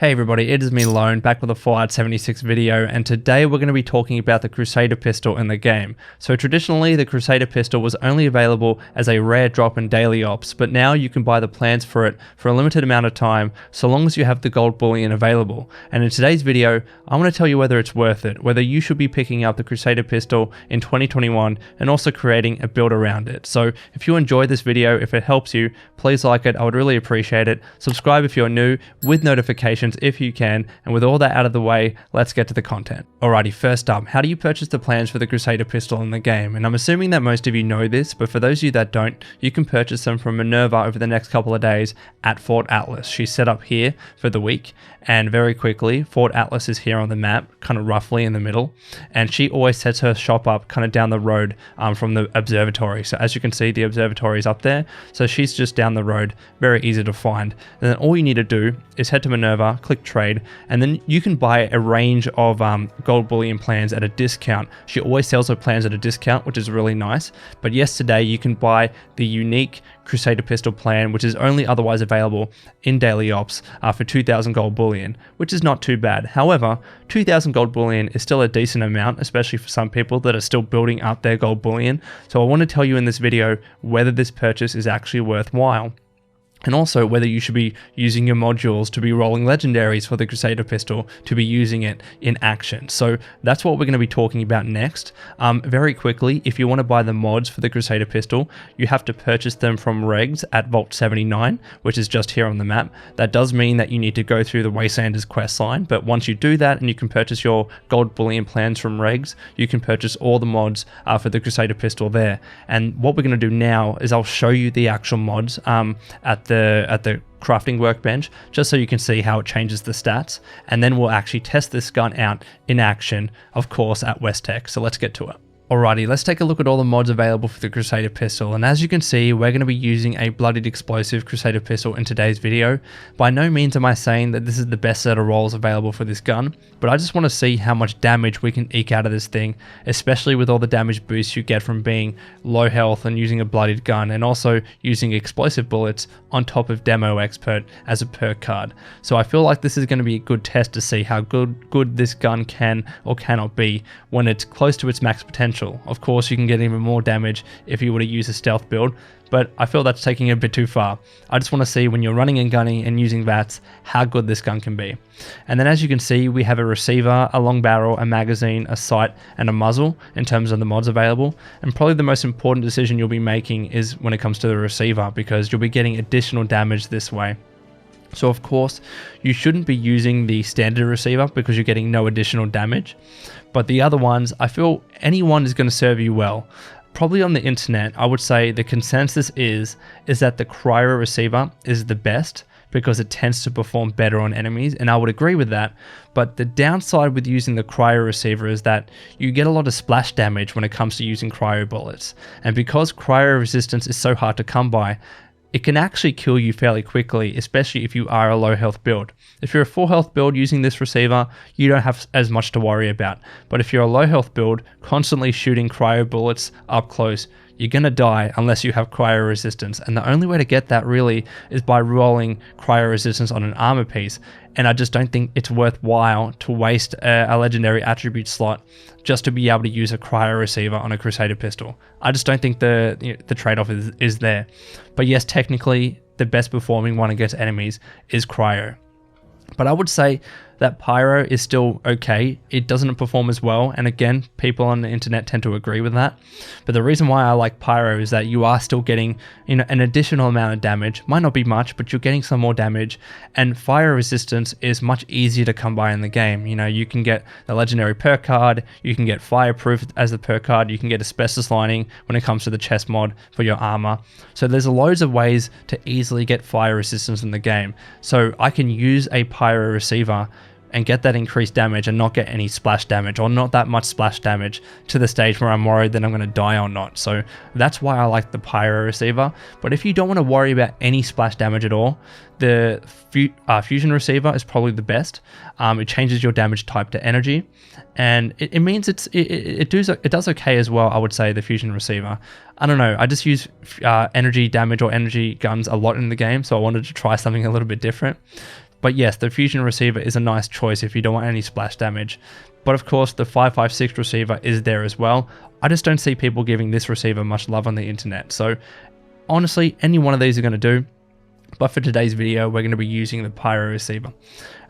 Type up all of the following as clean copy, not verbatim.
Hey everybody, it is me Lone, back with a Fallout 76 video, and today we're going to be talking about the Crusader pistol in the game. So traditionally, the Crusader pistol was only available as a rare drop in daily ops, but now you can buy the plans for it for a limited amount of time, so long as you have the gold bullion available. And in today's video, I want to tell you whether it's worth it, whether you should be picking up the Crusader pistol in 2021, and also creating a build around it. So if you enjoyed this video, if it helps you, please like it, I would really appreciate it. Subscribe if you're new, with notifications if you can, and with all that out of the way, let's get to the content. Alrighty, first up, how do you purchase the plans for the Crusader pistol in the game? And I'm assuming that most of you know this, but for those of you that don't, you can purchase them from Minerva over the next couple of days at Fort Atlas. She's set up here for the week, and very quickly, Fort Atlas is here on the map, kind of roughly in the middle, and she always sets her shop up kind of down the road from the observatory. So as you can see, the observatory is up there, so she's just down the road, very easy to find. And then all you need to do is head to Minerva, click trade, and then you can buy a range of gold bullion plans at a discount. She always sells her plans at a discount, which is really nice. But yesterday you can buy the unique Crusader pistol plan, which is only otherwise available in daily ops for 2,000 gold bullion, which is not too bad. However, 2,000 gold bullion is still a decent amount, especially for some people that are still building up their gold bullion. So I want to tell you in this video whether this purchase is actually worthwhile, and also whether you should be using your modules to be rolling legendaries for the Crusader pistol, to be using it in action. So that's what we're going to be talking about next. Very quickly, if you want to buy the mods for the Crusader pistol, you have to purchase them from Regs at Vault 79, which is just here on the map. That does mean that you need to go through the Wastelanders quest line, but once you do that and you can purchase your gold bullion plans from Regs, you can purchase all the mods for the Crusader pistol there. And what we're going to do now is I'll show you the actual mods at the crafting workbench, just so you can see how it changes the stats, and then we'll actually test this gun out in action, of course, at West Tech. So let's get to it. Alrighty, let's take a look at all the mods available for the Crusader pistol, and as you can see, we're going to be using a bloodied explosive Crusader pistol in today's video. By no means am I saying that this is the best set of rolls available for this gun, but I just want to see how much damage we can eke out of this thing, especially with all the damage boosts you get from being low health and using a bloodied gun, and also using explosive bullets on top of Demo Expert as a perk card. So I feel like this is going to be a good test to see how good this gun can or cannot be when it's close to its max potential. Of course, you can get even more damage if you were to use a stealth build, but I feel that's taking it a bit too far. I just want to see when you're running and gunning and using VATS, how good this gun can be. And then as you can see, we have a receiver, a long barrel, a magazine, a sight, and a muzzle in terms of the mods available. And probably the most important decision you'll be making is when it comes to the receiver, because you'll be getting additional damage this way. So of course, you shouldn't be using the standard receiver because you're getting no additional damage. But the other ones, I feel any one is going to serve you well. Probably on the internet, I would say the consensus is that the cryo receiver is the best because it tends to perform better on enemies, and I would agree with that. But the downside with using the cryo receiver is that you get a lot of splash damage when it comes to using cryo bullets. And because cryo resistance is so hard to come by, it can actually kill you fairly quickly, especially if you are a low health build. If you're a full health build using this receiver, you don't have as much to worry about. But if you're a low health build, constantly shooting cryo bullets up close, you're going to die unless you have cryo resistance. And the only way to get that really is by rolling cryo resistance on an armor piece. And I just don't think it's worthwhile to waste a legendary attribute slot just to be able to use a cryo receiver on a Crusader pistol. I just don't think the trade-off is there. But yes, technically, the best performing one against enemies is cryo. But I would say that pyro is still okay. It doesn't perform as well, and again, people on the internet tend to agree with that. But the reason why I like pyro is that you are still getting, an additional amount of damage. Might not be much, but you're getting some more damage, and fire resistance is much easier to come by in the game. You can get the legendary perk card, you can get fireproof as the perk card, you can get asbestos lining when it comes to the chest mod for your armor. So there's loads of ways to easily get fire resistance in the game. So I can use a pyro receiver and get that increased damage and not get any splash damage, or not that much splash damage to the stage where I'm worried that I'm going to die or not. So that's why I like the pyro receiver. But if you don't want to worry about any splash damage at all, the fusion receiver is probably the best. It changes your damage type to energy, and it means it does okay as well. I would say the fusion receiver. I don't know. I just use energy damage or energy guns a lot in the game, so I wanted to try something a little bit different. But yes, the fusion receiver is a nice choice if you don't want any splash damage. But of course, the 5.56 receiver is there as well. I just don't see people giving this receiver much love on the internet. So honestly, any one of these are going to do. But for today's video, we're going to be using the pyro receiver.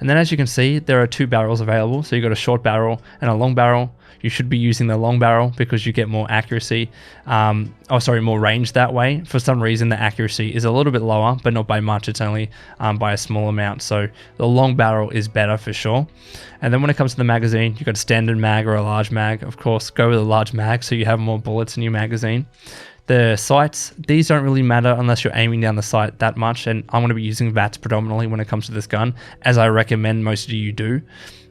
And then as you can see, there are 2 barrels available. So you've got a short barrel and a long barrel. You should be using the long barrel because you get more accuracy, more range that way. For some reason, the accuracy is a little bit lower, but not by much. It's only by a small amount. So the long barrel is better for sure. And then when it comes to the magazine, you've got a standard mag or a large mag. Of course, go with a large mag so you have more bullets in your magazine. The sights, these don't really matter unless you're aiming down the sight that much, and I'm going to be using VATS predominantly when it comes to this gun, as I recommend most of you do.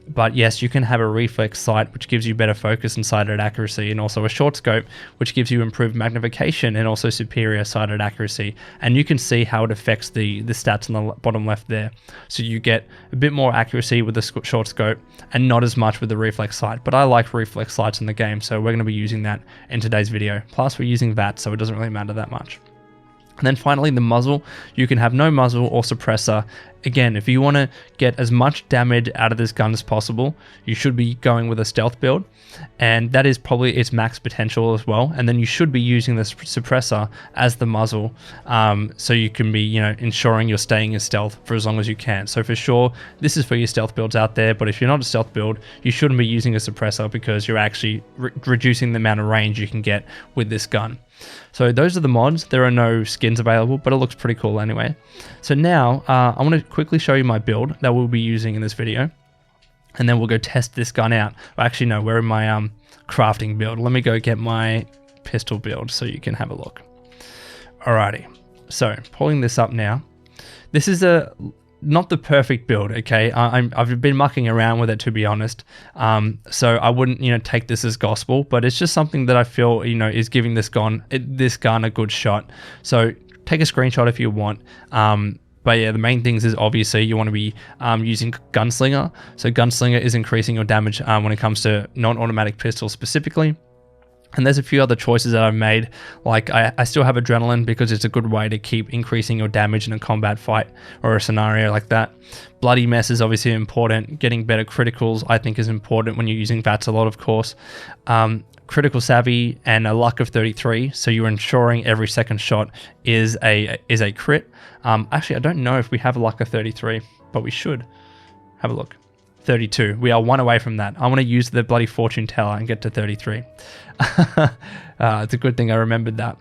But yes, you can have a reflex sight, which gives you better focus and sighted accuracy, and also a short scope, which gives you improved magnification and also superior sighted accuracy. And you can see how it affects the stats on the bottom left there. So you get a bit more accuracy with the short scope and not as much with the reflex sight. But I like reflex sights in the game, so we're going to be using that in today's video. Plus we're using VATS, so it doesn't really matter that much. And then finally, the muzzle, you can have no muzzle or suppressor. Again, if you want to get as much damage out of this gun as possible, you should be going with a stealth build, and that is probably its max potential as well. And then you should be using the suppressor as the muzzle, so you can be, ensuring you're staying in stealth for as long as you can. So for sure, this is for your stealth builds out there, but if you're not a stealth build, you shouldn't be using a suppressor because you're actually reducing the amount of range you can get with this gun. So those are the mods. There are no skins available, but it looks pretty cool anyway. So now I want to quickly show you my build that we'll be using in this video, and then we'll go test this gun out. Well, actually, no, we're in my crafting build. Let me go get my pistol build so you can have a look. Alrighty, so pulling this up now. This is not the perfect build, okay? I've been mucking around with it, to be honest. So I wouldn't, take this as gospel, but it's just something that I feel, is giving this gun a good shot. So take a screenshot if you want. But yeah, the main things is obviously you want to be using Gunslinger. So Gunslinger is increasing your damage when it comes to non-automatic pistols specifically. And there's a few other choices that I've made, like I still have Adrenaline because it's a good way to keep increasing your damage in a combat fight or a scenario like that. Bloody Mess is obviously important. Getting better criticals I think is important when you're using VATS a lot, of course. Critical Savvy and a luck of 33, so you're ensuring every second shot is a crit. Actually, I don't know if we have a luck of 33, but we should. Have a look. 32. We are 1 away from that. I want to use the bloody fortune teller and get to 33. It's a good thing I remembered that.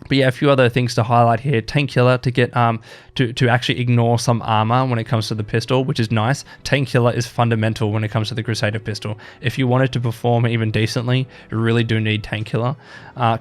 But yeah, a few other things to highlight here. Tank Killer to get to actually ignore some armor when it comes to the pistol, which is nice. Tank Killer is fundamental when it comes to the Crusader pistol. If you want it to perform even decently, you really do need Tank Killer.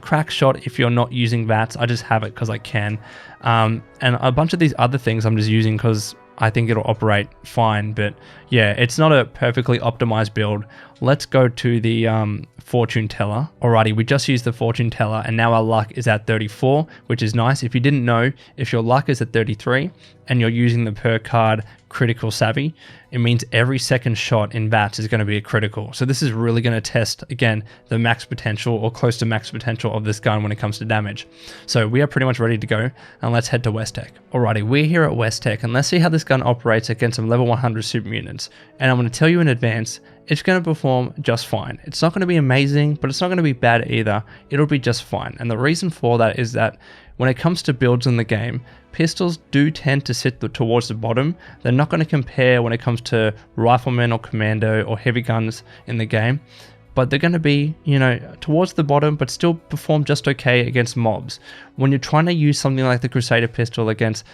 Crack Shot if you're not using VATS. I just have it because I can. And a bunch of these other things I'm just using because I think it'll operate fine, but yeah, it's not a perfectly optimized build. Let's go to the fortune teller. Alrighty, we just used the fortune teller and now our luck is at 34, which is nice. If you didn't know, if your luck is at 33 and you're using the per card Critical Savvy, it means every second shot in VATS is going to be a critical. So this is really going to test, again, the max potential or close to max potential of this gun when it comes to damage. So we are pretty much ready to go, and let's head to West Tech. Alrighty, we're here at West Tech, and let's see how this gun operates against some level 100 super mutants. And I'm going to tell you in advance, it's going to perform just fine. It's not going to be amazing, but it's not going to be bad either. It'll be just fine. And the reason for that is that when it comes to builds in the game, pistols do tend to sit towards the bottom. They're not going to compare when it comes to riflemen or commando or heavy guns in the game, but they're going to be, towards the bottom, but still perform just okay against mobs. When you're trying to use something like the Crusader pistol against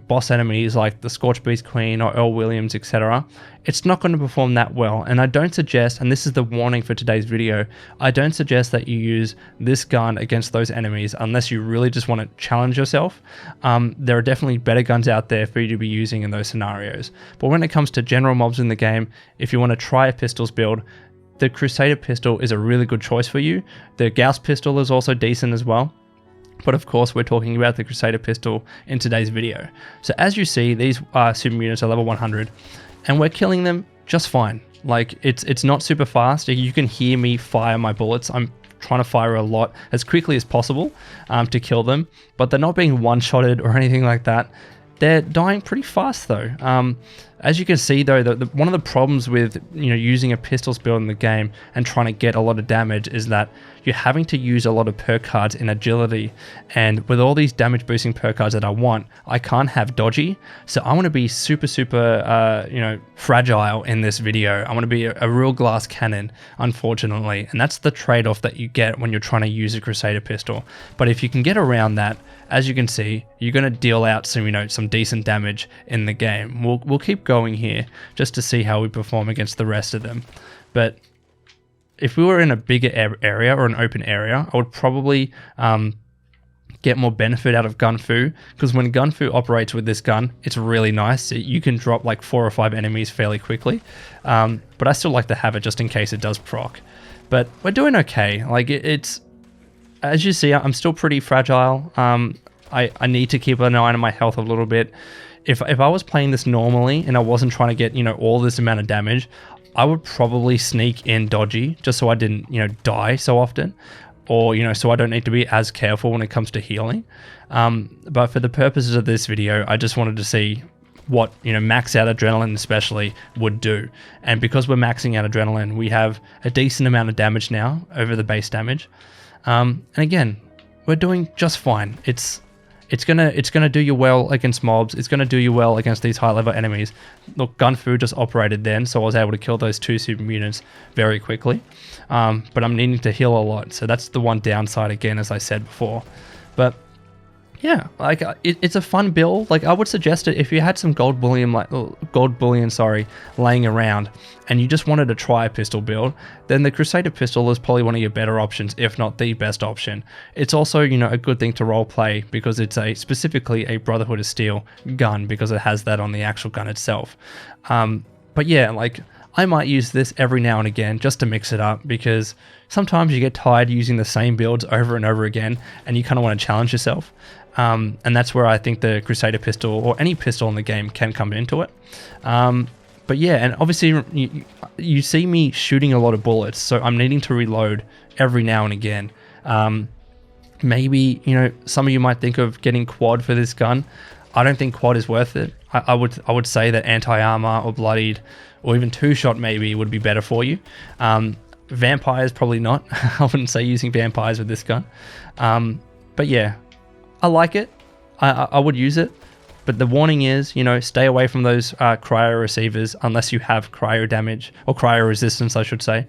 boss enemies like the Scorched Beast Queen or Earl Williams, etc., it's not going to perform that well. And I don't suggest, and this is the warning for today's video, I don't suggest that you use this gun against those enemies unless you really just want to challenge yourself. There are definitely better guns out there for you to be using in those scenarios. But when it comes to general mobs in the game, if you want to try a pistols build, the Crusader pistol is a really good choice for you. The Gauss pistol is also decent as well. But of course, we're talking about the Crusader pistol in today's video. So as you see, these super units are level 100, and we're killing them just fine. Like, it's not super fast. You can hear me fire my bullets. I'm trying to fire a lot as quickly as possible to kill them, but they're not being one-shotted or anything like that. They're dying pretty fast though. As you can see though, one of the problems with using a pistols build in the game and trying to get a lot of damage is that you're having to use a lot of perk cards in agility, and with all these damage boosting perk cards that I want, I can't have dodgy. So I want to be super fragile in this video. I want to be a real glass cannon, unfortunately, and that's the trade-off that you get when you're trying to use a Crusader pistol. But if you can get around that, as you can see, you're going to deal out some decent damage in the game. We'll keep going here just to see how we perform against the rest of them. But if we were in a bigger area or an open area, I would probably get more benefit out of gun fu, because when gun fu operates with this gun, it's really nice. You can drop like 4 or 5 enemies fairly quickly, but I still like to have it just in case it does proc. But we're doing okay. Like it's, as you see, I'm still pretty fragile. I need to keep an eye on my health a little bit. If I was playing this normally and I wasn't trying to get all this amount of damage, I would probably sneak in dodgy just so I didn't die so often, or so I don't need to be as careful when it comes to healing. But for the purposes of this video, I just wanted to see what max out adrenaline especially would do. And because we're maxing out adrenaline, we have a decent amount of damage now over the base damage. And again, we're doing just fine. It's gonna do you well against mobs. It's gonna do you well against these high level enemies. Look, gun fu just operated then, so I was able to kill those 2 super mutants very quickly. But I'm needing to heal a lot, so that's the one downside again, as I said before. But yeah, like it's a fun build. Like I would suggest it if you had some gold bullion, laying around, and you just wanted to try a pistol build. Then the Crusader pistol is probably one of your better options, if not the best option. It's also a good thing to role play because it's specifically a Brotherhood of Steel gun, because it has that on the actual gun itself. But yeah, like I might use this every now and again just to mix it up, because sometimes you get tired using the same builds over and over again and you kind of want to challenge yourself. And that's where I think the Crusader pistol, or any pistol in the game, can come into it. But yeah, and obviously you see me shooting a lot of bullets, so I'm needing to reload every now and again. Maybe some of you might think of getting quad for this gun. I don't think quad is worth it. I would say that anti-armor or bloodied or even 2-shot maybe would be better for you. Vampires probably not. I wouldn't say using vampires with this gun. But yeah, I like it. I would use it. But the warning is, stay away from those cryo receivers unless you have cryo damage, or cryo resistance, I should say.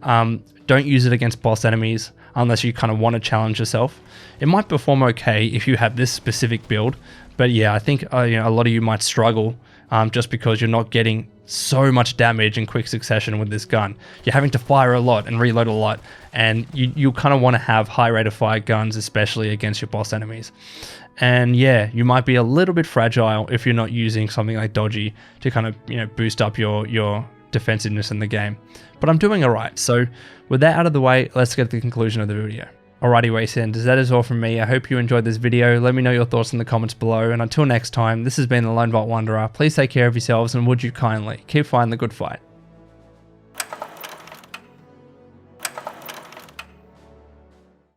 Don't use it against boss enemies unless you kind of want to challenge yourself. It might perform okay if you have this specific build, but yeah, I think a lot of you might struggle just because you're not getting so much damage in quick succession with this gun. You're having to fire a lot and reload a lot, and you kind of want to have high rate of fire guns, especially against your boss enemies. And yeah, you might be a little bit fragile if you're not using something like dodgy to kind of boost up your defensiveness in the game. But I'm doing alright. So with that out of the way, let's get to the conclusion of the video. Alrighty, Wastelanders, that is all from me. I hope you enjoyed this video. Let me know your thoughts in the comments below, and until next time, this has been the Lone Vault Wanderer. Please take care of yourselves, and would you kindly keep fighting the good fight.